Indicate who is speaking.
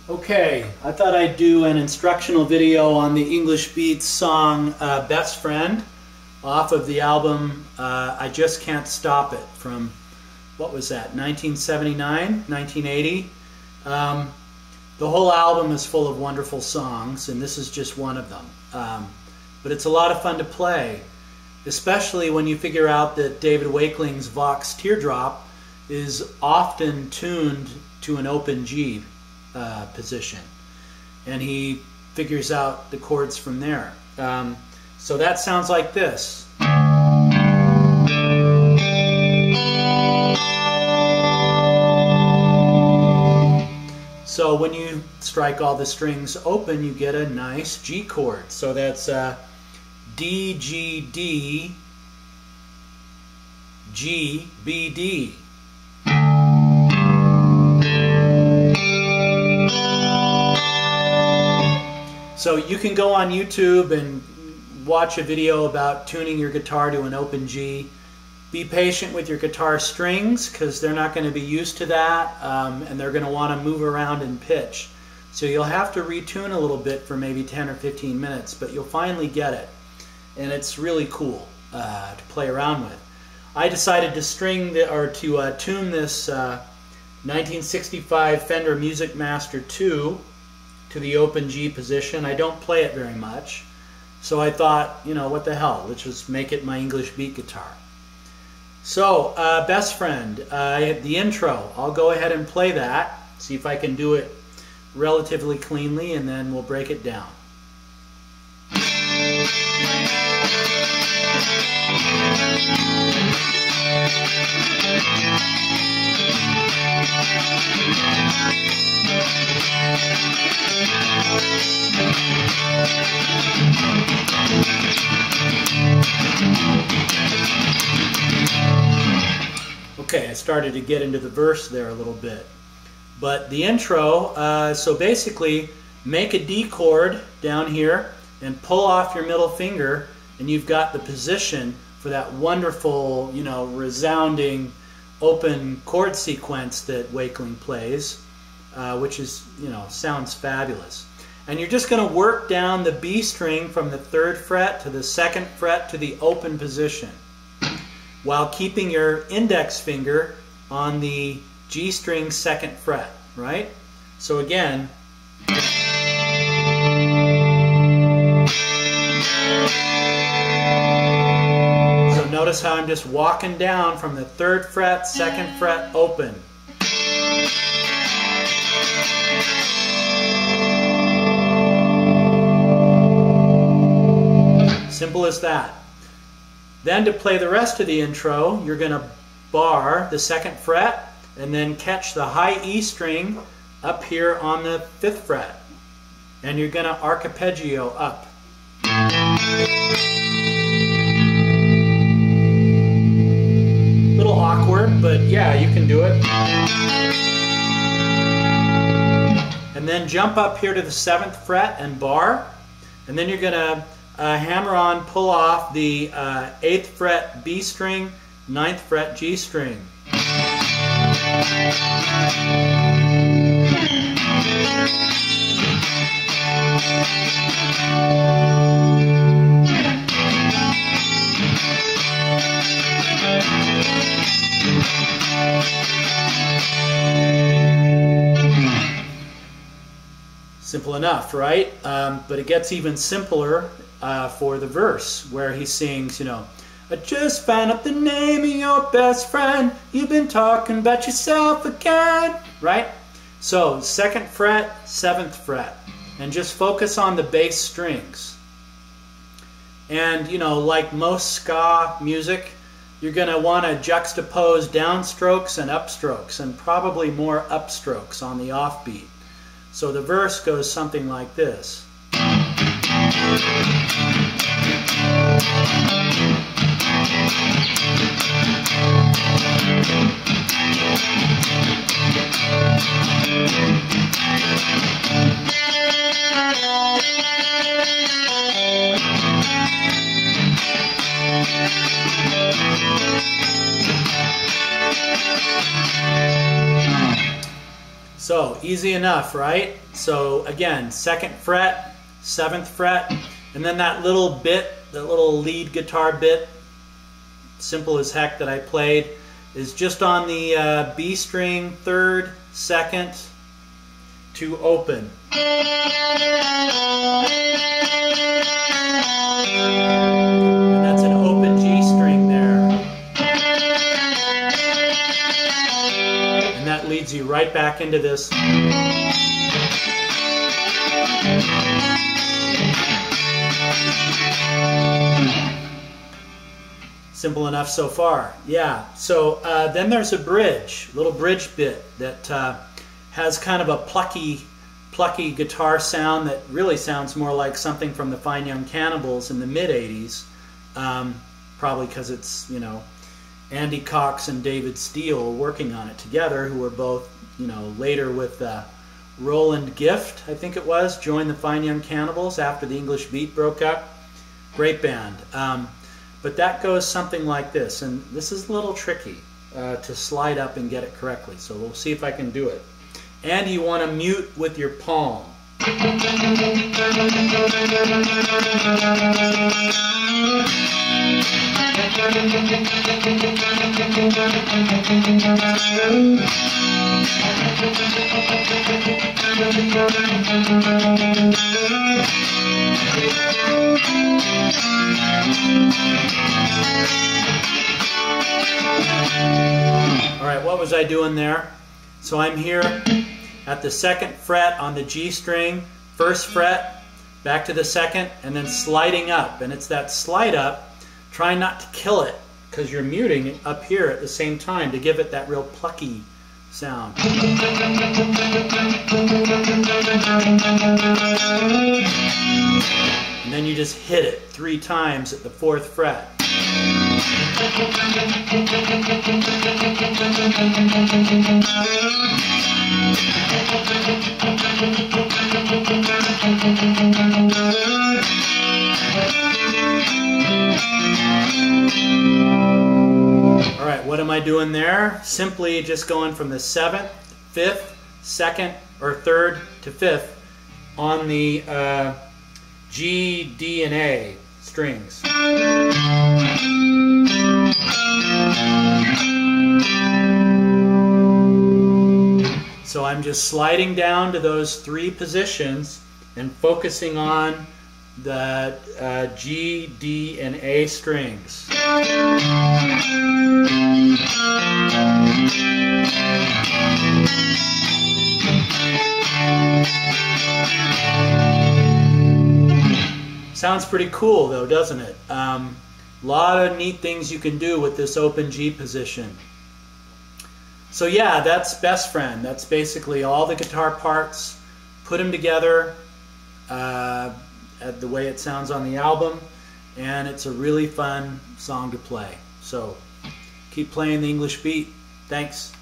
Speaker 1: Okay, I thought I'd do an instructional video on the English Beats song Best Friend off of the album I Just Can't Stop It from, what was that, 1979, 1980? The whole album is full of wonderful songs, and this is just one of them. But it's a lot of fun to play, especially when you figure out that David Wakeling's Vox Teardrop is often tuned to an open G position, and he figures out the chords from there. So that sounds like this. So when you strike all the strings open, you get a nice G chord. So that's D, G, D, G, B, D. So you can go on YouTube and watch a video about tuning your guitar to an open G. Be patient with your guitar strings because they're not going to be used to that, and they're going to want to move around in pitch. So you'll have to retune a little bit for maybe 10 or 15 minutes, but you'll finally get it. And it's really cool to play around with. I decided to tune this 1965 Fender Musicmaster 2 to the open G position. I don't play it very much, so I thought, you know, what the hell, let's just make it my English beat guitar. So, Best Friend, the intro, I'll go ahead and play that, see if I can do it relatively cleanly, and then we'll break it down. Okay, I started to get into the verse there a little bit. But the intro, so basically make a D chord down here and pull off your middle finger, and you've got the position for that wonderful, you know, resounding open chord sequence that Wakeling plays, which is, you know, sounds fabulous. And you're just going to work down the B string from the 3rd fret to the 2nd fret to the open position, while keeping your index finger on the G string 2nd fret, right? So again, so notice how I'm just walking down from the 3rd fret, 2nd fret, open. Simple as that. Then to play the rest of the intro, you're going to bar the 2nd fret and then catch the high E string up here on the 5th fret. And you're going to arpeggio up. A little awkward, but yeah, you can do it. And then jump up here to the 7th fret and bar. And then you're going to hammer on, pull off the 8th fret B string, 9th fret G string. Simple enough, right? But it gets even simpler for the verse, where he sings, you know, I just found out the name of your best friend, you've been talking about yourself again, right? So 2nd fret, 7th fret, and just focus on the bass strings. And, you know, like most ska music, you're going to want to juxtapose downstrokes and upstrokes, and probably more upstrokes on the offbeat. So the verse goes something like this. So easy enough, right? So again, 2nd fret, 7th fret, and then that little bit, that little lead guitar bit, simple as heck, that I played, is just on the B string, 3rd, 2nd to open. And that's an open G string there. And that leads you right back into this. Simple enough so far. Yeah, so then there's a bridge, little bridge bit that has kind of a plucky guitar sound that really sounds more like something from the Fine Young Cannibals in the mid-'80s, probably because it's, you know, Andy Cox and David Steele working on it together, who were both, you know, later with Roland Gift, I think it was, joined the Fine Young Cannibals after the English Beat broke up. Great band. But that goes something like this, and this is a little tricky to slide up and get it correctly, so we'll see if I can do it. And you want to mute with your palm. Alright, what was I doing there? So I'm here at the 2nd fret on the G string, 1st fret, back to the 2nd, and then sliding up. And it's that slide up, try not to kill it, because you're muting it up here at the same time to give it that real plucky sound. And then you just hit it 3 times at the 4th fret. Alright, what am I doing there? Simply just going from the 7th, 5th, 2nd, or 3rd to 5th on the G, D, and A strings. So I'm just sliding down to those 3 positions and focusing on the G, D, and A strings. Sounds pretty cool though, doesn't it? A lot of neat things you can do with this open G position. So yeah, that's Best Friend. That's basically all the guitar parts, put them together the way it sounds on the album, and it's a really fun song to play. So keep playing the English beat. Thanks.